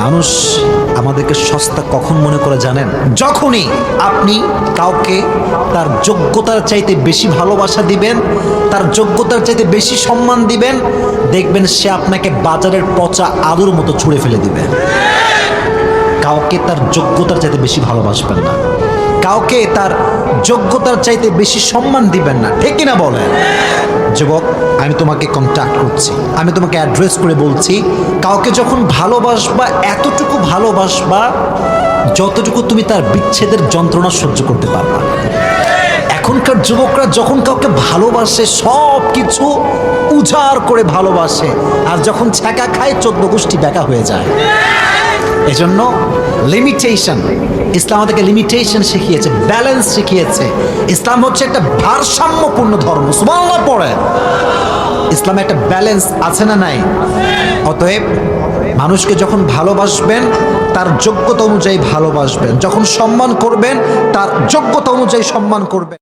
মানুষ আমাদেরকে সস্তা কখন মনে করে জানেন? যখনই আপনি কাউকে তার যোগ্যতার চাইতে বেশি ভালোবাসা দিবেন, তার যোগ্যতার চাইতে বেশি সম্মান দিবেন, দেখবেন সে আপনাকে বাজারের পচা আলুর মতো ছুঁড়ে ফেলে দিবে। কাউকে তার যোগ্যতার চাইতে বেশি ভালোবাসবেন না, কাউকে তার যোগ্যতার চাইতে বেশি সম্মান দিবেন না, ঠিক কিনা বলেন? যুবক, আমি তোমাকে কন্ট্যাক্ট করছি, আমি তোমাকে অ্যাড্রেস করে বলছি, কাউকে যখন ভালোবাসবা এতটুকু ভালোবাসবা যতটুকু তুমি তার বিচ্ছেদের যন্ত্রণা সহ্য করতে পারবা। এখনকার যুবকরা যখন কাউকে ভালোবাসে সব কিছু উজাড় করে ভালোবাসে, আর যখন ছ্যাঁকা খায় 14 গোষ্ঠী ব্যাকা হয়ে যায়। এজন্য লিমিটেশন, ইসলাম আমাদেরকে লিমিটেশন শিখিয়েছে, ব্যালেন্স শিখিয়েছে। ইসলাম হচ্ছে একটা ভারসাম্যপূর্ণ ধর্ম। সুবহানাল্লাহ পড়ে। ইসলামে একটা ব্যালেন্স আছে না নাই? অতএব মানুষকে যখন ভালোবাসবেন তার যোগ্যতা অনুযায়ী ভালোবাসবেন, যখন সম্মান করবেন তার যোগ্যতা অনুযায়ী সম্মান করবেন।